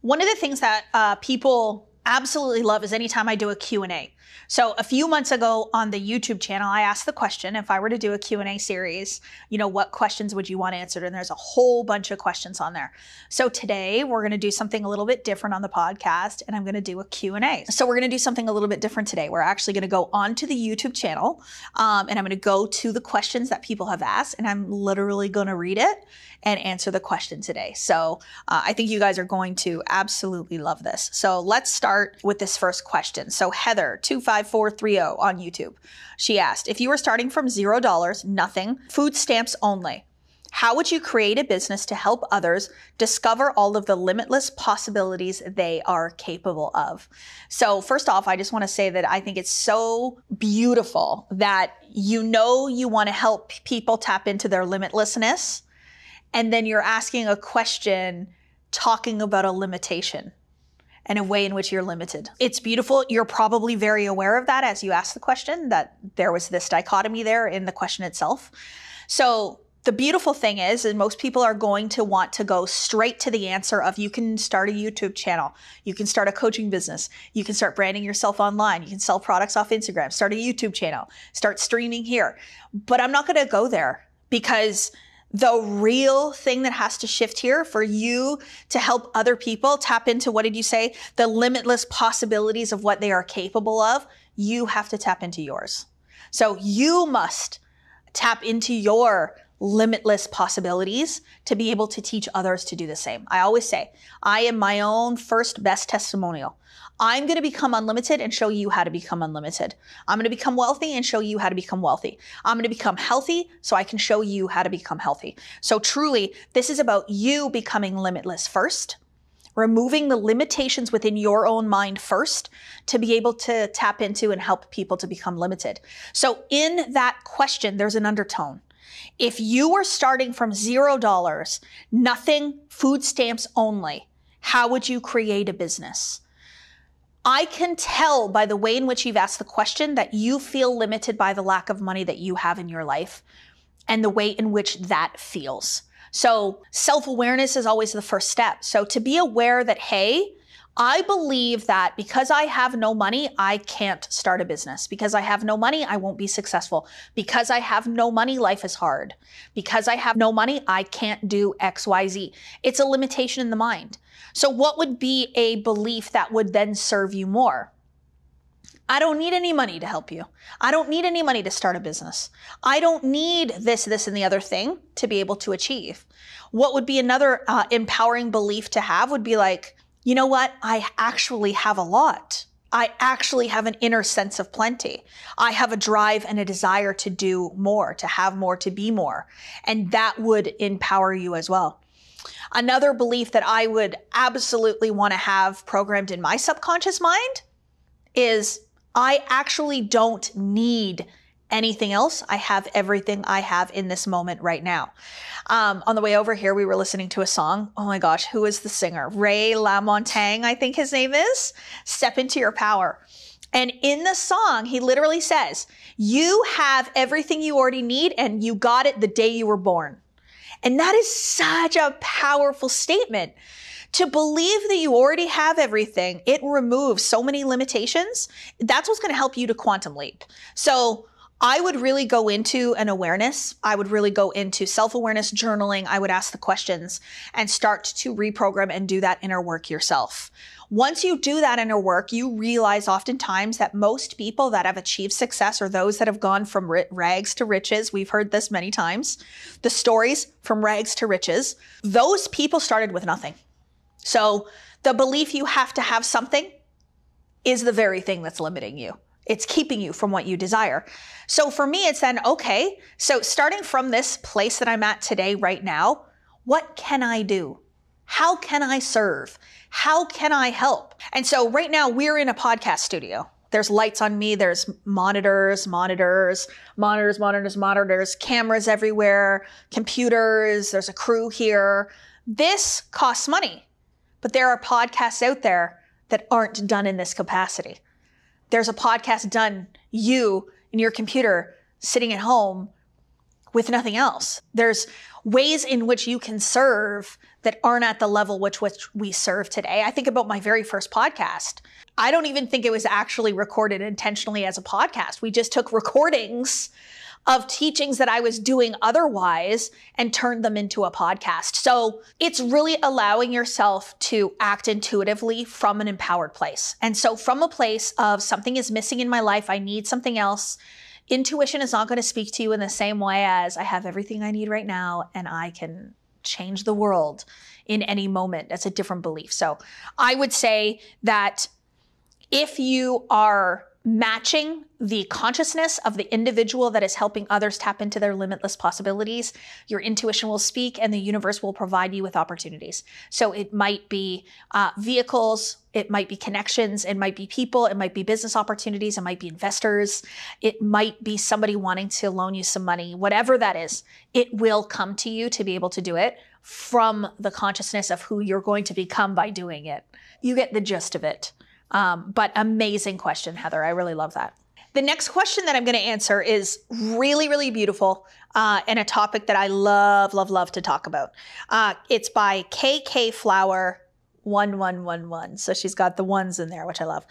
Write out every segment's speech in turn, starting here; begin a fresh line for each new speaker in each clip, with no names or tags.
One of the things that people absolutely love is anytime I do a Q&A. So a few months ago on the YouTube channel, I asked the question, if I were to do a Q&A series, what questions would you want answered? And there's a whole bunch of questions on there. So today we're going to do something a little bit different on the podcast, and I'm going to do a Q&A. So we're going to do something a little bit different today. We're actually going to go onto the YouTube channel, and I'm going to go to the questions that people have asked, and I'm literally going to read it and answer the question today. So I think you guys are going to absolutely love this. So let's start with this first question. So Heather, 25430 on YouTube, she asked, if you were starting from $0, nothing, food stamps only, how would you create a business to help others discover all of the limitless possibilities they are capable of? So first off, I just want to say that I think it's so beautiful that you want to help people tap into their limitlessness, and then you're asking a question talking about a limitation and a way in which you're limited. It's beautiful. You're probably very aware of that as you ask the question, that there was this dichotomy there in the question itself. So the beautiful thing is, and most people are going to want to go straight to the answer of, you can start a YouTube channel, you can start a coaching business, you can start branding yourself online, you can sell products off Instagram, start a YouTube channel, start streaming here. But I'm not going to go there, because the real thing that has to shift here for you to help other people tap into, what did you say? The limitless possibilities of what they are capable of. You have to tap into yours. So you must tap into your limitless possibilities to be able to teach others to do the same. I always say, I am my own first best testimonial. I'm going to become unlimited and show you how to become unlimited. I'm going to become wealthy and show you how to become wealthy. I'm going to become healthy so I can show you how to become healthy. So truly, this is about you becoming limitless first, removing the limitations within your own mind first to be able to tap into and help people to become limited. So in that question, there's an undertone. If you were starting from $0, nothing, food stamps only, how would you create a business? I can tell by the way in which you've asked the question that you feel limited by the lack of money that you have in your life and the way in which that feels. So self-awareness is always the first step. So to be aware that, hey, I believe that because I have no money, I can't start a business. Because I have no money, I won't be successful. Because I have no money, life is hard. Because I have no money, I can't do X, Y, Z. It's a limitation in the mind. So what would be a belief that would then serve you more? I don't need any money to help you. I don't need any money to start a business. I don't need this, and the other thing to be able to achieve. What would be another empowering belief to have would be like, you know what? I actually have a lot. I actually have an inner sense of plenty. I have a drive and a desire to do more, to have more, to be more. And that would empower you as well. Another belief that I would absolutely want to have programmed in my subconscious mind is, I actually don't need anything else. I have everything I have in this moment right now. On the way over here, we were listening to a song. Oh my gosh, who is the singer? Ray LaMontagne, I think his name is. Step into your power. And in the song, he literally says, you have everything you already need and you got it the day you were born. And that is such a powerful statement. To believe that you already have everything, it removes so many limitations. That's what's going to help you to quantum leap. So I would really go into an awareness. I would really go into self-awareness journaling. I would ask the questions and start to reprogram and do that inner work yourself. Once you do that inner work, you realize oftentimes that most people that have achieved success are those that have gone from rags to riches. We've heard this many times. The stories from rags to riches. Those people started with nothing. So the belief you have to have something is the very thing that's limiting you. It's keeping you from what you desire. So for me, it's then, okay, so starting from this place that I'm at today, right now, what can I do? How can I serve? How can I help? And so right now we're in a podcast studio. There's lights on me. There's monitors, cameras everywhere, computers. There's a crew here. This costs money, but there are podcasts out there that aren't done in this capacity. There's a podcast done, you in your computer sitting at home with nothing else. There's ways in which you can serve that aren't at the level which we serve today. I think about my very first podcast. I don't even think it was actually recorded intentionally as a podcast. We just took recordings of teachings that I was doing otherwise and turned them into a podcast. So it's really allowing yourself to act intuitively from an empowered place. And so from a place of something is missing in my life, I need something else. Intuition is not going to speak to you in the same way as I have everything I need right now and I can change the world in any moment. That's a different belief. So I would say that if you are matching the consciousness of the individual that is helping others tap into their limitless possibilities, your intuition will speak and the universe will provide you with opportunities. So it might be vehicles, it might be connections, it might be people, it might be business opportunities, it might be investors, it might be somebody wanting to loan you some money, whatever that is, it will come to you to be able to do it from the consciousness of who you're going to become by doing it. You get the gist of it. But amazing question, Heather. I really love that. The next question that I'm going to answer is really, really beautiful and a topic that I love to talk about. It's by KK Flower 1111. So she's got the ones in there, which I love.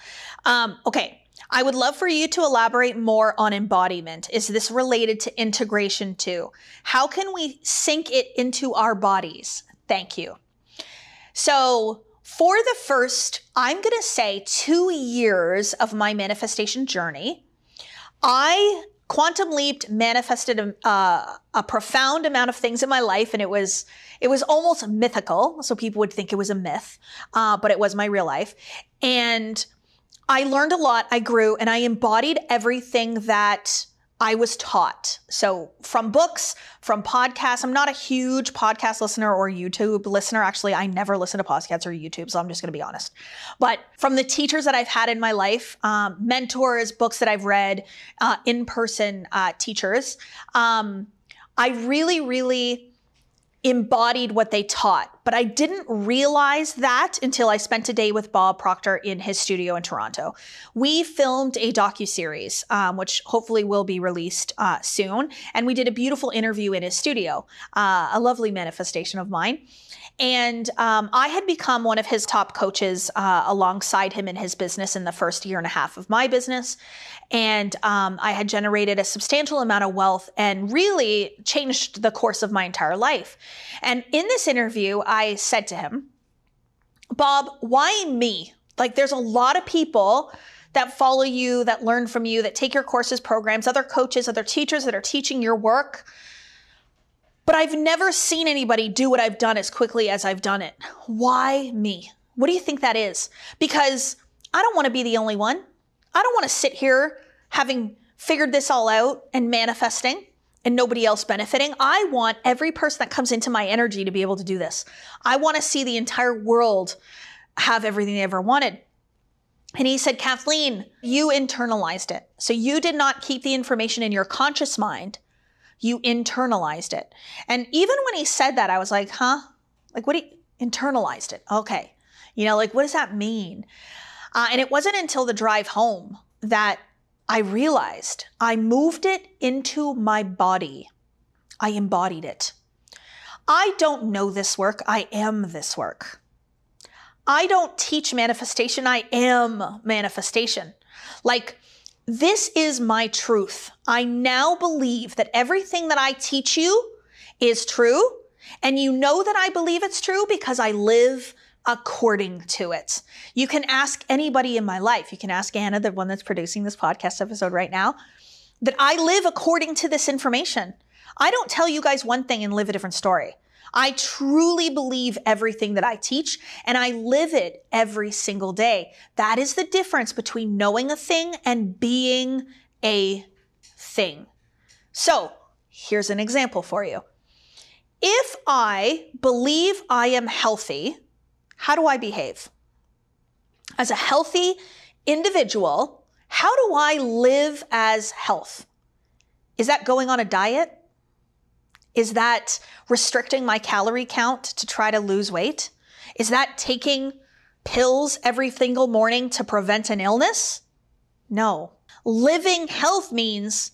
Okay. I would love for you to elaborate more on embodiment. Is this related to integration too? How can we sink it into our bodies? Thank you. So for the first, I'm going to say 2 years of my manifestation journey, I quantum leaped, manifested a profound amount of things in my life. And it was almost mythical. So people would think it was a myth, but it was my real life. And I learned a lot. I grew and I embodied everything that I was taught. So from books, from podcasts, I'm not a huge podcast listener or YouTube listener. Actually, I never listen to podcasts or YouTube, so I'm just going to be honest. But from the teachers that I've had in my life, mentors, books that I've read, in-person teachers, I really embodied what they taught. But I didn't realize that until I spent a day with Bob Proctor in his studio in Toronto. We filmed a docuseries, which hopefully will be released soon. And we did a beautiful interview in his studio, a lovely manifestation of mine. And I had become one of his top coaches alongside him in his business in the first year and a half of my business. And I had generated a substantial amount of wealth and really changed the course of my entire life. And in this interview, I said to him, Bob, why me? Like, there's a lot of people that follow you, that learn from you, that take your courses, programs, other coaches, other teachers that are teaching your work. But I've never seen anybody do what I've done as quickly as I've done it. Why me? What do you think that is? Because I don't want to be the only one. I don't want to sit here having figured this all out and manifesting and nobody else benefiting. I want every person that comes into my energy to be able to do this. I want to see the entire world have everything they ever wanted. And he said, Kathleen, you internalized it. So you did not keep the information in your conscious mind. You internalized it. And even when he said that, I was like, huh? Like, what do you internalized it? Okay. Like, what does that mean? And it wasn't until the drive home that I realized I moved it into my body. I embodied it. I don't know this work. I am this work. I don't teach manifestation. I am manifestation. Like, this is my truth. I now believe that everything that I teach you is true. And you know that I believe it's true because I live according to it. You can ask anybody in my life. You can ask Anna, the one that's producing this podcast episode right now, that I live according to this information. I don't tell you guys one thing and live a different story. I truly believe everything that I teach and I live it every single day. That is the difference between knowing a thing and being a thing. So here's an example for you. If I believe I am healthy, how do I behave? As a healthy individual, how do I live as health? Is that going on a diet? Is that restricting my calorie count to try to lose weight? Is that taking pills every single morning to prevent an illness? No. Living health means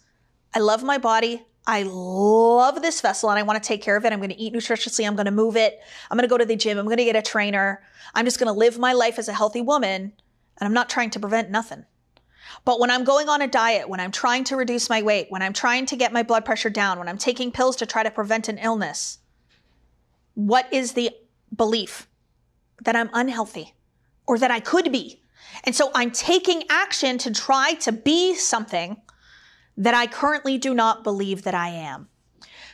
I love my body, I love this vessel and I want to take care of it. I'm going to eat nutritiously. I'm going to move it. I'm going to go to the gym. I'm going to get a trainer. I'm just going to live my life as a healthy woman, and I'm not trying to prevent nothing. But when I'm going on a diet, when I'm trying to reduce my weight, when I'm trying to get my blood pressure down, when I'm taking pills to try to prevent an illness, what is the belief? That I'm unhealthy or that I could be. And so I'm taking action to try to be something that I currently do not believe that I am.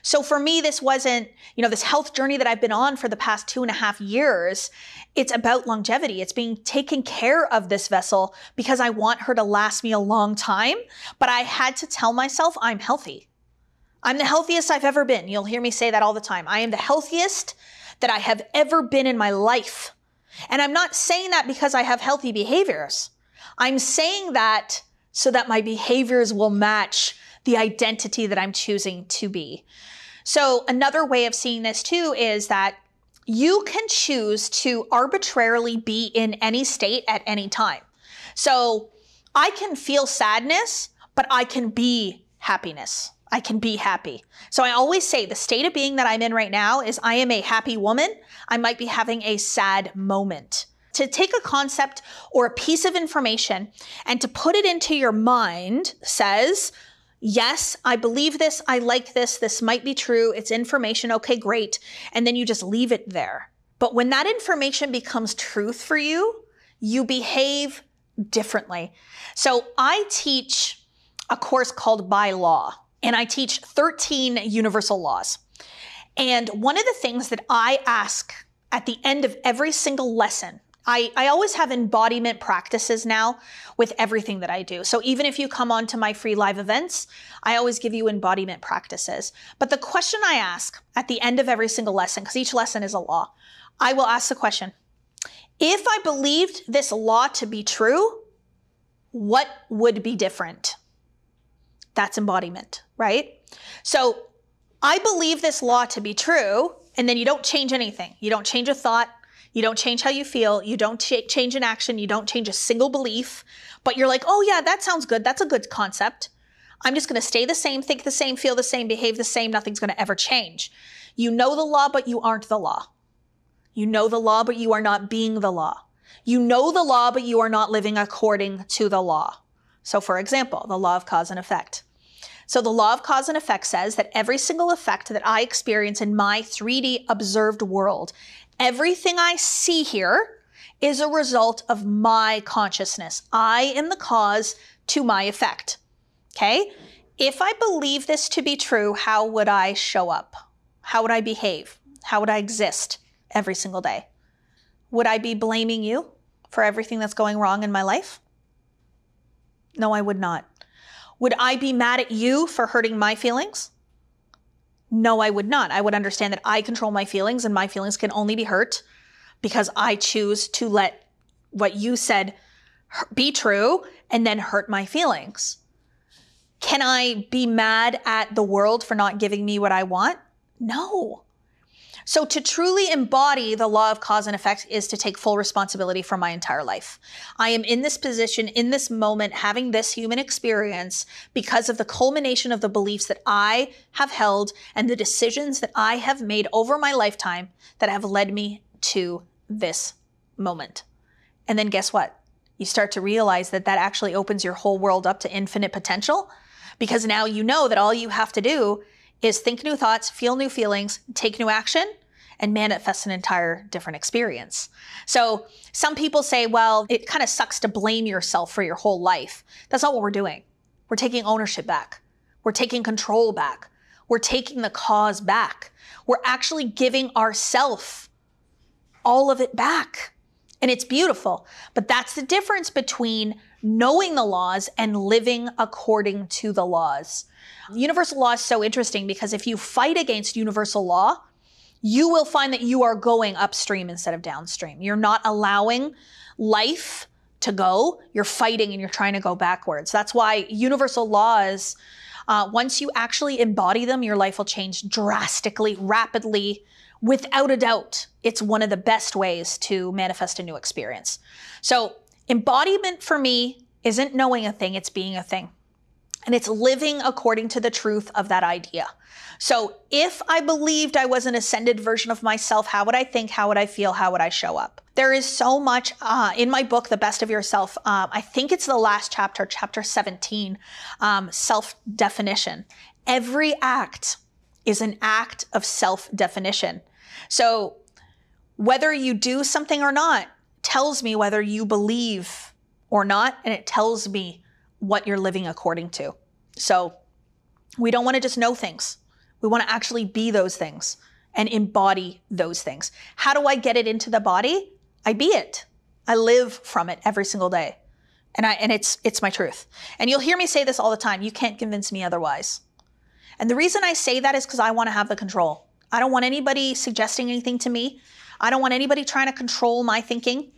So for me, this wasn't, this health journey that I've been on for the past 2.5 years. It's about longevity. It's being taken care of this vessel because I want her to last me a long time. But I had to tell myself I'm healthy. I'm the healthiest I've ever been. You'll hear me say that all the time. I am the healthiest that I have ever been in my life. And I'm not saying that because I have healthy behaviors. I'm saying that so that my behaviors will match the identity that I'm choosing to be. So another way of seeing this too is that you can choose to arbitrarily be in any state at any time. So I can feel sadness, but I can be happiness. I can be happy. So I always say the state of being that I'm in right now is I am a happy woman. I might be having a sad moment. To take a concept or a piece of information and to put it into your mind says, yes, I believe this. I like this. This might be true. It's information. Okay, great. And then you just leave it there. But when that information becomes truth for you, you behave differently. So I teach a course called By Law. And I teach 13 universal laws. And one of the things that I ask at the end of every single lesson, I always have embodiment practices now with everything that I do. So even if you come on to my free live events, I always give you embodiment practices. But the question I ask at the end of every single lesson, because each lesson is a law, I will ask the question, if I believed this law to be true, what would be different? That's embodiment, right? So I believe this law to be true, and then you don't change anything. You don't change a thought. You don't change how you feel. You don't change an action. You don't change a single belief, but you're like, oh yeah, that sounds good. That's a good concept. I'm just going to stay the same, think the same, feel the same, behave the same. Nothing's going to ever change. You know the law, but you aren't the law. You know the law, but you are not being the law. You know the law, but you are not living according to the law. So for example, the law of cause and effect. So the law of cause and effect says that every single effect that I experience in my 3D observed world, everything I see here is a result of my consciousness. I am the cause to my effect. Okay? If I believe this to be true, how would I show up? How would I behave? How would I exist every single day? Would I be blaming you for everything that's going wrong in my life? No, I would not. Would I be mad at you for hurting my feelings? No, I would not. I would understand that I control my feelings and my feelings can only be hurt because I choose to let what you said be true and then hurt my feelings. Can I be mad at the world for not giving me what I want? No. So to truly embody the law of cause and effect is to take full responsibility for my entire life. I am in this position, in this moment, having this human experience because of the culmination of the beliefs that I have held and the decisions that I have made over my lifetime that have led me to this moment. And then guess what? You start to realize that that actually opens your whole world up to infinite potential because now you know that all you have to do is think new thoughts, feel new feelings, take new action, and manifest an entire different experience. So some people say, well, it kind of sucks to blame yourself for your whole life. That's not what we're doing. We're taking ownership back. We're taking control back. We're taking the cause back. We're actually giving ourselves all of it back. And it's beautiful. But that's the difference between knowing the laws and living according to the laws. Universal law is so interesting because if you fight against universal law, you will find that you are going upstream instead of downstream. You're not allowing life to go. You're fighting and you're trying to go backwards. That's why universal laws, once you actually embody them, your life will change drastically, rapidly, without a doubt. It's one of the best ways to manifest a new experience. So embodiment for me isn't knowing a thing, it's being a thing. And it's living according to the truth of that idea. So if I believed I was an ascended version of myself, how would I think? How would I feel? How would I show up? There is so much in my book, The Best of Yourself. I think it's the last chapter, chapter 17, self-definition. Every act is an act of self-definition. So whether you do something or not tells me whether you believe or not, and it tells me what you're living according to. So we don't want to just know things. We want to actually be those things and embody those things. How do I get it into the body? I be it. I live from it every single day. And it's my truth. And you'll hear me say this all the time. You can't convince me otherwise. And the reason I say that is because I want to have the control. I don't want anybody suggesting anything to me. I don't want anybody trying to control my thinking.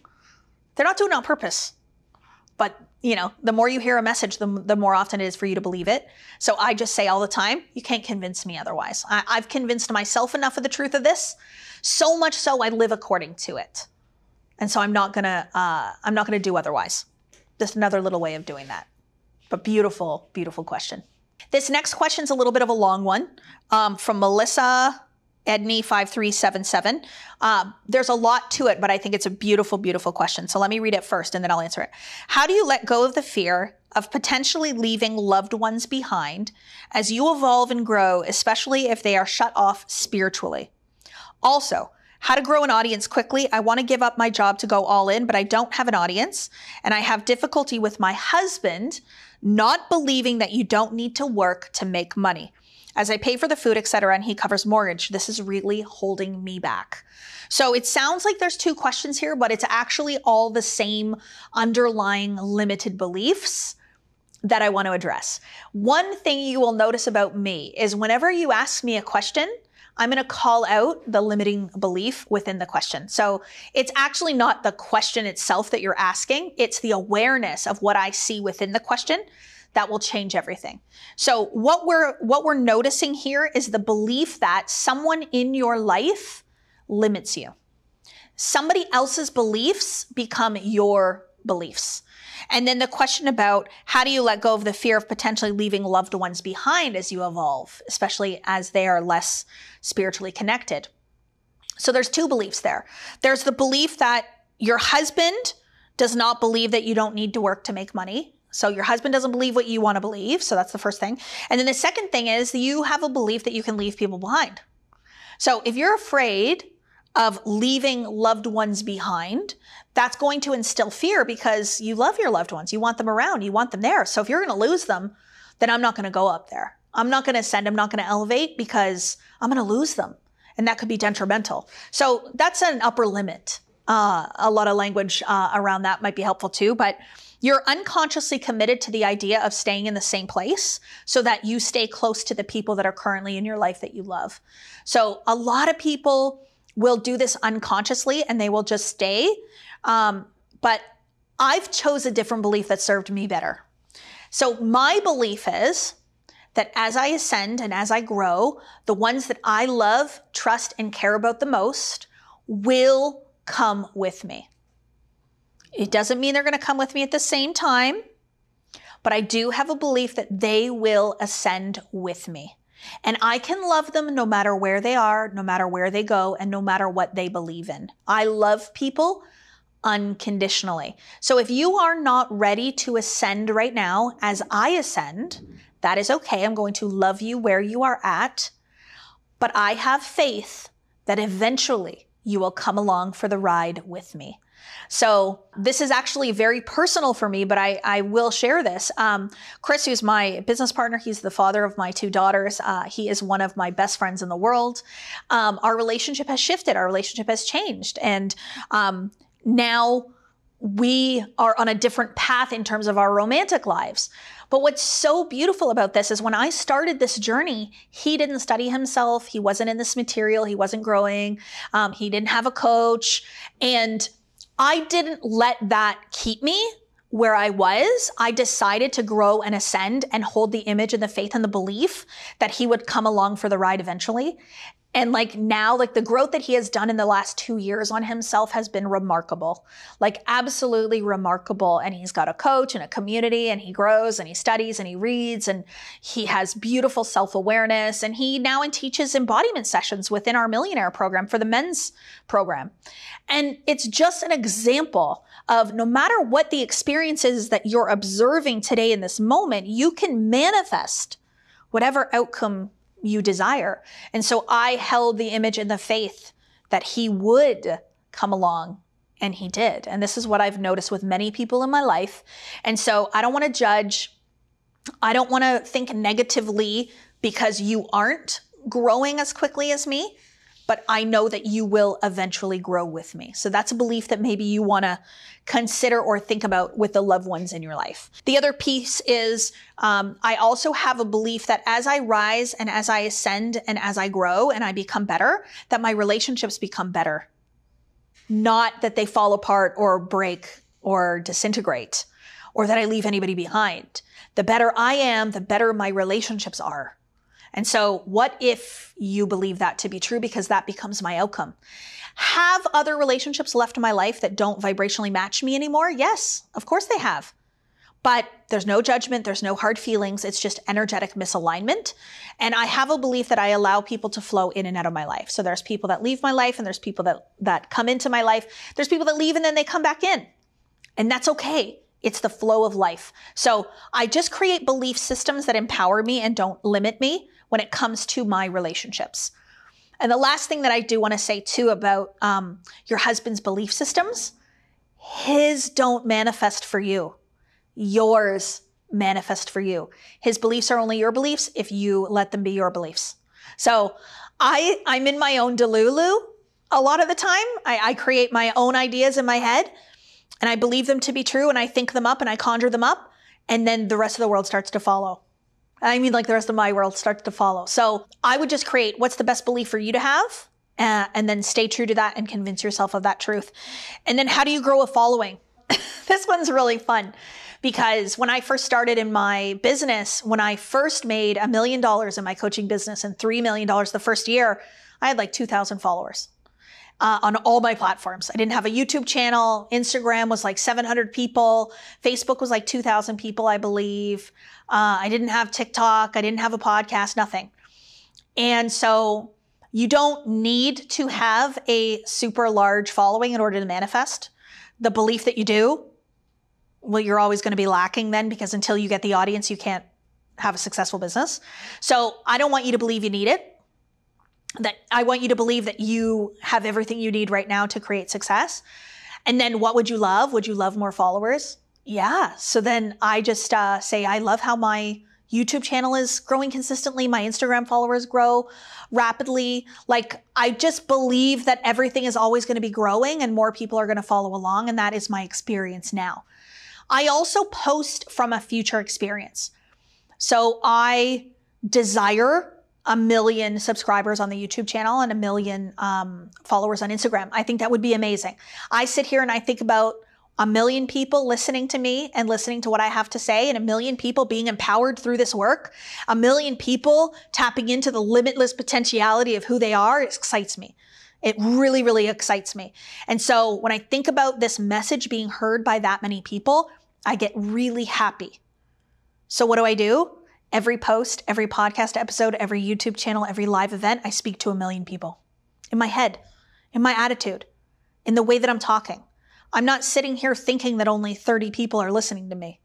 They're not doing it on purpose. But the more you hear a message, the more often it is for you to believe it. So I just say all the time, you can't convince me otherwise. I've convinced myself enough of the truth of this, so much so I live according to it. And so I'm not gonna do otherwise. Just another little way of doing that. But beautiful, beautiful question. This next question is a little bit of a long one, from Melissa Edney 5377. There's a lot to it, but I think it's a beautiful, beautiful question. So let me read it first and then I'll answer it. How do you let go of the fear of potentially leaving loved ones behind as you evolve and grow, especially if they are shut off spiritually? Also, how to grow an audience quickly. I want to give up my job to go all in, but I don't have an audience. And I have difficulty with my husband not believing that you don't need to work to make money. As I pay for the food, etc., and he covers mortgage, this is really holding me back. So it sounds like there's two questions here, but it's actually all the same underlying limited beliefs that I want to address. One thing you will notice about me is whenever you ask me a question, I'm going to call out the limiting belief within the question. So it's actually not the question itself that you're asking. It's the awareness of what I see within the question that will change everything. So what we're noticing here is the belief that someone in your life limits you. Somebody else's beliefs become your beliefs. And then the question about how do you let go of the fear of potentially leaving loved ones behind as you evolve, especially as they are less spiritually connected. So there's two beliefs there. There's the belief that your husband does not believe that you don't need to work to make money. So your husband doesn't believe what you want to believe. So that's the first thing. And then the second thing is you have a belief that you can leave people behind. So if you're afraid of leaving loved ones behind, that's going to instill fear because you love your loved ones. You want them around. You want them there. So if you're going to lose them, then I'm not going to go up there. I'm not going to ascend. I'm not going to elevate because I'm going to lose them. And that could be detrimental. So that's an upper limit. A lot of language around that might be helpful too, but you're unconsciously committed to the idea of staying in the same place so that you stay close to the people that are currently in your life that you love. So a lot of people will do this unconsciously and they will just stay. But I've chose a different belief that served me better. So my belief is that as I ascend and as I grow, the ones that I love, trust, and care about the most will come with me. It doesn't mean they're going to come with me at the same time, but I do have a belief that they will ascend with me. And I can love them no matter where they are, no matter where they go, and no matter what they believe in. I love people unconditionally. So if you are not ready to ascend right now as I ascend, that is okay. I'm going to love you where you are at, but I have faith that eventually you will come along for the ride with me. So this is actually very personal for me, but I will share this. Chris, who's my business partner, he's the father of my two daughters. He is one of my best friends in the world. Our relationship has shifted. Our relationship has changed. And now we are on a different path in terms of our romantic lives. But what's so beautiful about this is when I started this journey, he didn't study himself. He wasn't in this material. He wasn't growing. He didn't have a coach. And I didn't let that keep me where I was. I decided to grow and ascend and hold the image and the faith and the belief that he would come along for the ride eventually. And like now, like the growth that he has done in the last 2 years on himself has been remarkable, like absolutely remarkable. And he's got a coach and a community, and he grows and he studies and he reads, and he has beautiful self-awareness. And he now teaches embodiment sessions within our Millionaire program for the men's program. And it's just an example of no matter what the experience is that you're observing today in this moment, you can manifest whatever outcome you desire. And so I held the image and the faith that he would come along, and he did. And this is what I've noticed with many people in my life. And so I don't want to judge. I don't want to think negatively because you aren't growing as quickly as me, but I know that you will eventually grow with me. So that's a belief that maybe you want to consider or think about with the loved ones in your life. The other piece is I also have a belief that as I rise and as I ascend and as I grow and I become better, that my relationships become better. Not that they fall apart or break or disintegrate or that I leave anybody behind. The better I am, the better my relationships are. And so what if you believe that to be true, because that becomes my outcome? Have other relationships left in my life that don't vibrationally match me anymore? Yes, of course they have. But there's no judgment. There's no hard feelings. It's just energetic misalignment. And I have a belief that I allow people to flow in and out of my life. So there's people that leave my life, and there's people that come into my life. There's people that leave and then they come back in. And that's okay. It's the flow of life. So I just create belief systems that empower me and don't limit me when it comes to my relationships. And the last thing that I do want to say too about your husband's belief systems, his don't manifest for you. Yours manifest for you. His beliefs are only your beliefs if you let them be your beliefs. So I'm in my own delulu a lot of the time. I create my own ideas in my head, and I believe them to be true, and I think them up and I conjure them up, and then the rest of the world starts to follow. I mean, like the rest of my world starts to follow. So I would just create what's the best belief for you to have, and then stay true to that and convince yourself of that truth. And then how do you grow a following? This one's really fun, because when I first started in my business, when I first made $1 million in my coaching business and $3 million the first year, I had like 2,000 followers. On all my platforms. I didn't have a YouTube channel. Instagram was like 700 people. Facebook was like 2,000 people, I believe. I didn't have TikTok. I didn't have a podcast, nothing. And so you don't need to have a super large following in order to manifest. The belief that you do, well, you're always going to be lacking then, because until you get the audience, you can't have a successful business. So I don't want you to believe you need it. That I want you to believe that you have everything you need right now to create success. And then what would you love? Would you love more followers? Yeah. So then I just say, I love how my YouTube channel is growing consistently. My Instagram followers grow rapidly. Like, I just believe that everything is always going to be growing and more people are going to follow along. And that is my experience now. I also post from a future experience. So I desire 1 million subscribers on the YouTube channel and 1 million followers on Instagram. I think that would be amazing. I sit here and I think about 1 million people listening to me and listening to what I have to say, and 1 million people being empowered through this work, 1 million people tapping into the limitless potentiality of who they are. It excites me. It really, really excites me. And so when I think about this message being heard by that many people, I get really happy. So what do? Every post, every podcast episode, every YouTube channel, every live event, I speak to 1 million people in my head, in my attitude, in the way that I'm talking. I'm not sitting here thinking that only 30 people are listening to me.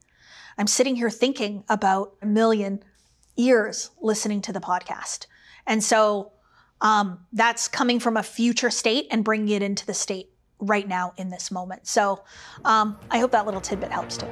I'm sitting here thinking about 1 million ears listening to the podcast. And so that's coming from a future state and bringing it into the state right now in this moment. So I hope that little tidbit helps too.